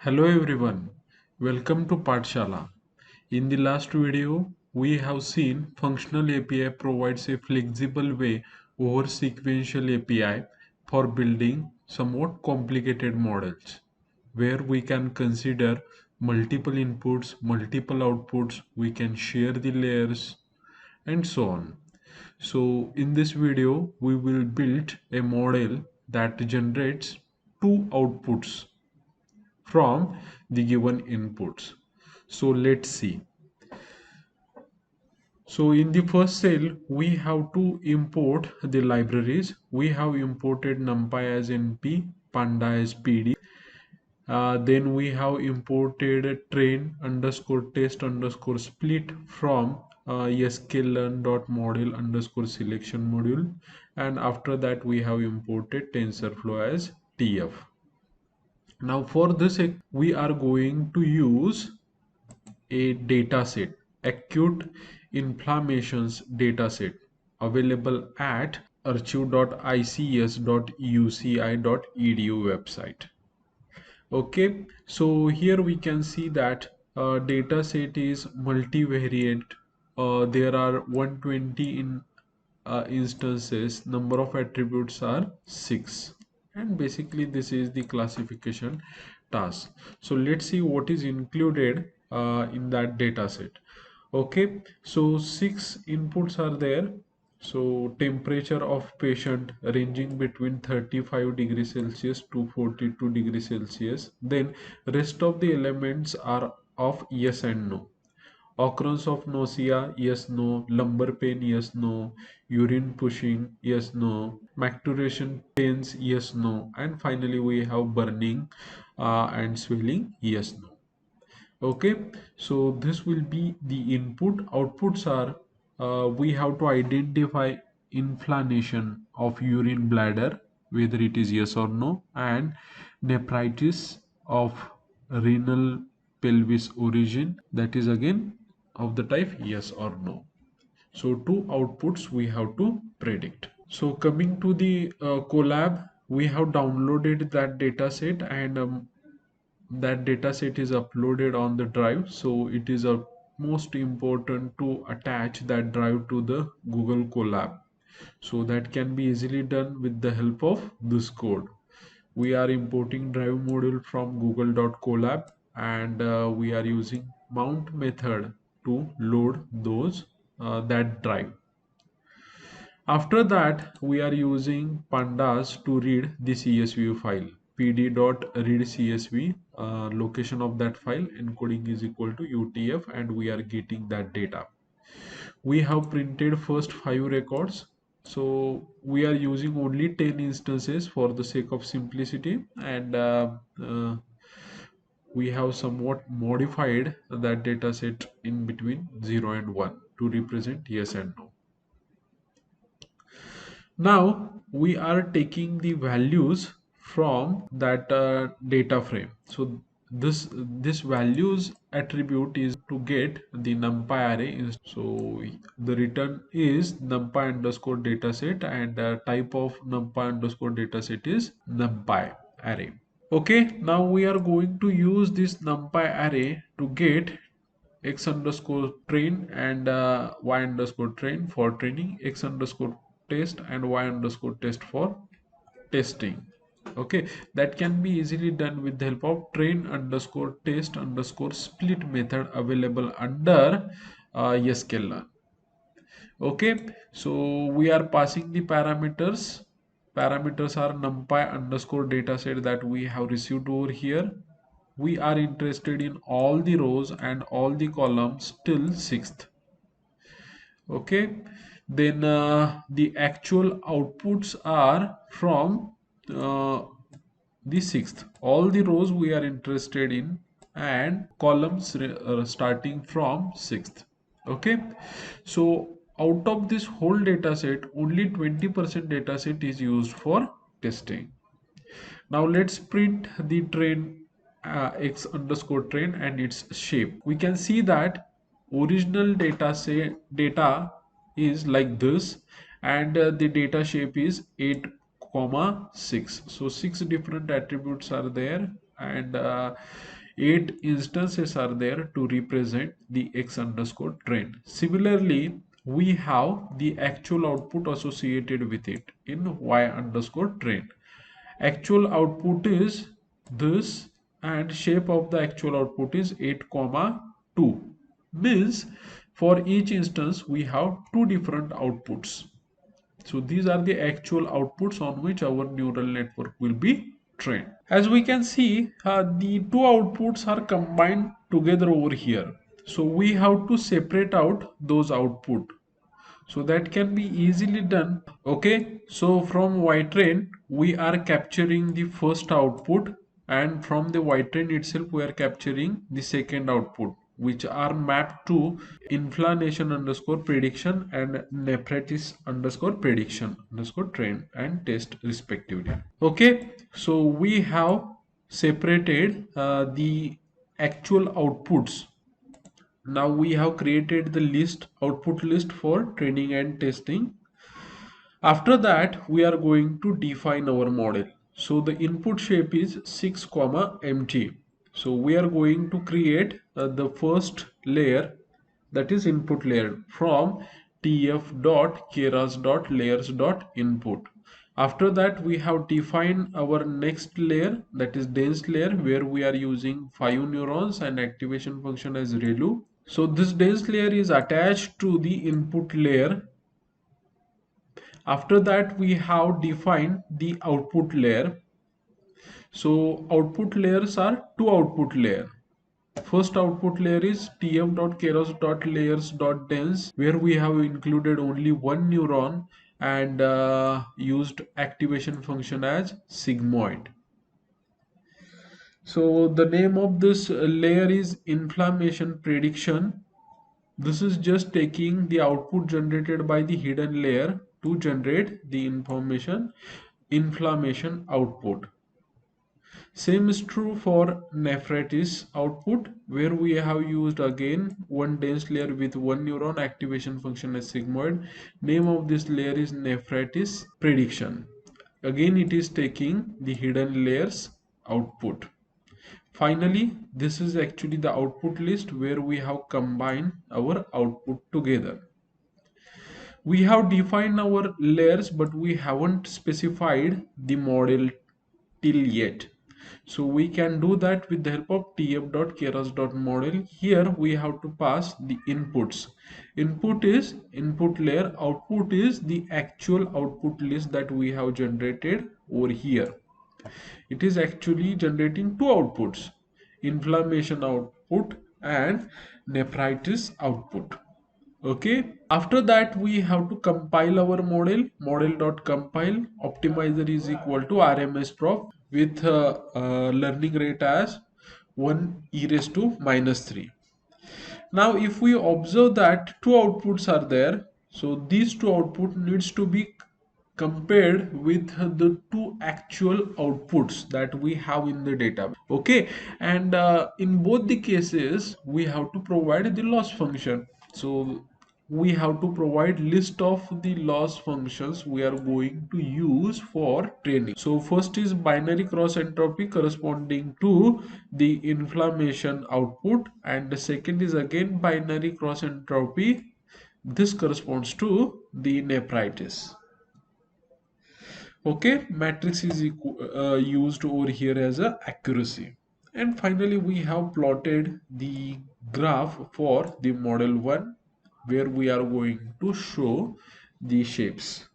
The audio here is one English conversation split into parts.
Hello everyone, welcome to Pathshala. In the last video, we have seen functional API provides a flexible way over sequential API for building somewhat complicated models where we can consider multiple inputs, multiple outputs, we can share the layers and so on. So in this video, we will build a model that generates two outputs from the given inputs. So let's see. So in the first cell, we have to import the libraries. We have imported NumPy as NP, Panda as PD. Then we have imported train underscore test underscore split from sklearn.model underscore selection module. And after that, we have imported TensorFlow as TF. Now for this, we are going to use a dataset, acute inflammations dataset, available at archive.ics.uci.edu website. Okay, so here we can see that dataset is multivariate. There are 120 instances. Number of attributes are 6, and basically this is the classification task. So let's see what is included in that data set. Okay, so 6 inputs are there. So temperature of patient ranging between 35 degrees Celsius to 42 degrees Celsius. Then rest of the elements are of yes and no. Occurrence of nausea, yes, no. Lumbar pain, yes, no. Urine pushing, yes, no. Micturition pains, yes, no. And finally, we have burning and swelling, yes, no. Okay, so this will be the input. Outputs are we have to identify inflammation of urine bladder, whether it is yes or no, and nephritis of renal pelvis origin, that is again of the type yes or no. So two outputs we have to predict. So coming to the Colab, we have downloaded that data set, and that data set is uploaded on the drive. So it is a most important to attach that drive to the Google Colab. So that can be easily done with the help of this code. We are importing drive module from google.colab, and we are using mount method to load those that drive. After that, we are using pandas to read the CSV file. pd.readcsv, location of that file, encoding is equal to UTF, and we are getting that data. We have printed first 5 records. So we are using only 10 instances for the sake of simplicity, and we have somewhat modified that data set in between 0 and 1 to represent yes and no. Now we are taking the values from that data frame. So this values attribute is to get the numpy array. So the return is numpy underscore dataset, and type of numpy underscore dataset is numpy array. Okay, now we are going to use this numpy array to get x underscore train and y underscore train for training, x underscore test and y underscore test for testing. Okay, that can be easily done with the help of train underscore test underscore split method available under sklearn. Okay, so we are passing the parameters. Parameters are numpy underscore dataset that we have received over here. We are interested in all the rows and all the columns till 6th. Okay, then the actual outputs are from the 6th. All the rows we are interested in, and columns starting from 6th. Okay, so out of this whole data set, only 20% data set is used for testing. Now let's print the train x underscore train and its shape. We can see that original data is like this, and the data shape is 8 comma 6. So 6 different attributes are there, and 8 instances are there to represent the x underscore trend. Similarly, we have the actual output associated with it in y underscore trend. Actual output is this, and shape of the actual output is 8 comma 2. Means for each instance we have two different outputs. So these are the actual outputs on which our neural network will be trained. As we can see, the two outputs are combined together over here. So we have to separate out those output. So that can be easily done. Okay, so from Y-train we are capturing the first output, and from the Y-train itself we are capturing the second output, which are mapped to inflammation underscore prediction and nephritis underscore prediction underscore train and test respectively. Okay, so we have separated the actual outputs. Now we have created the list, output list for training and testing. After that we are going to define our model. So the input shape is 6 comma empty. So we are going to create the first layer, that is input layer, from tf.keras.layers.input. After that we have defined our next layer, that is dense layer, where we are using 5 neurons and activation function as ReLU. So this dense layer is attached to the input layer. After that we have defined the output layer. So output layers are two output layer. First output layer is tf.keras.layers.dense, where we have included only one neuron and used activation function as sigmoid. So the name of this layer is inflammation prediction. This is just taking the output generated by the hidden layer to generate the inflammation output. Same is true for nephritis output, where we have used again one dense layer with one neuron, activation function as sigmoid. Name of this layer is nephritis prediction. Again it is taking the hidden layers output. Finally, this is actually the output list where we have combined our output together. We have defined our layers, but we haven't specified the model till yet. So we can do that with the help of tf.keras.model. Here we have to pass the inputs. Input is input layer, output is the actual output list that we have generated over here. It is actually generating two outputs, inflammation output and nephritis output. Okay, after that we have to compile our model.compile. Optimizer is equal to rmsprof with learning rate as 1 e raised to minus 3. Now if we observe that two outputs are there, so these two output needs to be compared with the two actual outputs that we have in the database. Okay, and in both the cases we have to provide the loss function. So we have to provide list of the loss functions we are going to use for training. So first is binary cross entropy corresponding to the inflammation output, and the second is again binary cross entropy. This corresponds to the nephritis. Okay, matrix is used over here as a accuracy. And finally we have plotted the graph for the model 1, where we are going to show the shapes.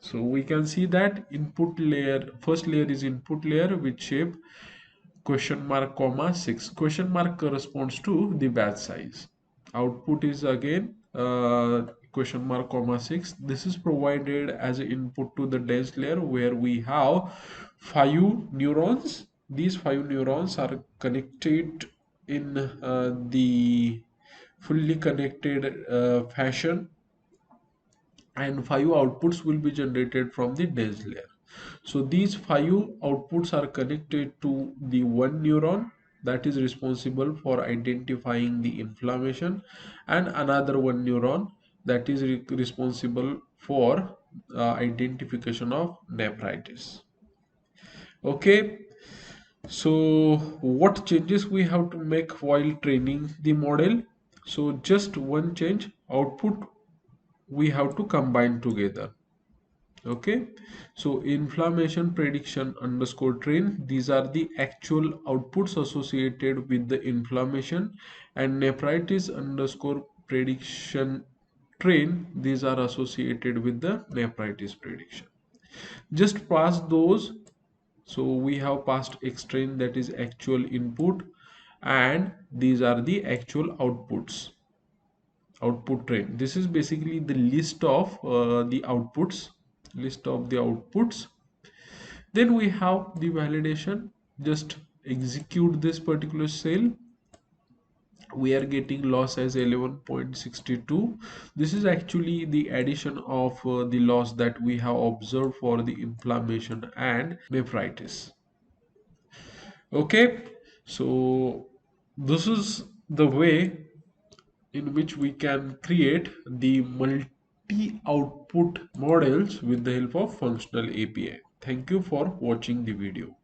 So we can see that input layer, first layer is input layer with shape question mark comma 6. Question mark corresponds to the batch size. Output is again question mark comma 6. This is provided as an input to the dense layer, where we have 5 neurons. These 5 neurons are connected in the fully connected fashion, and 5 outputs will be generated from the dense layer. So these 5 outputs are connected to the one neuron that is responsible for identifying the inflammation, and another one neuron that is responsible for identification of nephritis. Okay, So what changes we have to make while training the model? So just one change, output we have to combine together. Okay, so inflammation prediction underscore train, these are the actual outputs associated with the inflammation, and nephritis underscore prediction train, these are associated with the nephritis prediction. Just pass those. So we have passed xtrain, that is actual input, and these are the actual outputs. Output train, this is basically the list of the outputs. Then we have the validation. Just execute this particular cell. We are getting loss as 11.62. This is actually the addition of the loss that we have observed for the inflammation and nephritis. Okay, so this is the way in which we can create the multi-output models with the help of functional API. Thank you for watching the video.